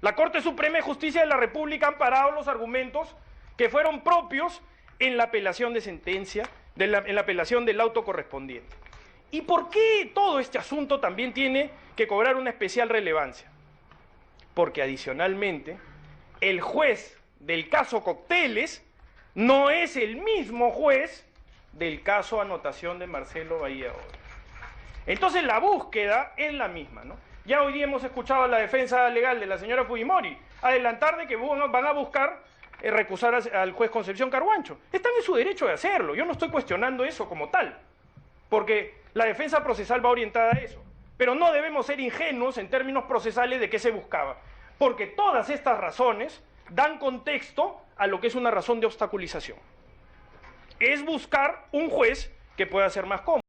La Corte Suprema de Justicia de la República ha amparado los argumentos que fueron propios en la apelación de sentencia, en la apelación del auto correspondiente. ¿Y por qué todo este asunto también tiene que cobrar una especial relevancia? Porque adicionalmente, el juez del caso Cocteles no es el mismo juez del caso anotación de Marcelo Bahía Odebrecht. Entonces la búsqueda es la misma, ¿no? Ya hoy día hemos escuchado a la defensa legal de la señora Fujimori adelantar de que van a buscar recusar al juez Concepción Carhuancho. Están en su derecho de hacerlo, yo no estoy cuestionando eso como tal, porque la defensa procesal va orientada a eso. Pero no debemos ser ingenuos en términos procesales de qué se buscaba, porque todas estas razones dan contexto a lo que es una razón de obstaculización. Es buscar un juez que pueda ser más cómodo.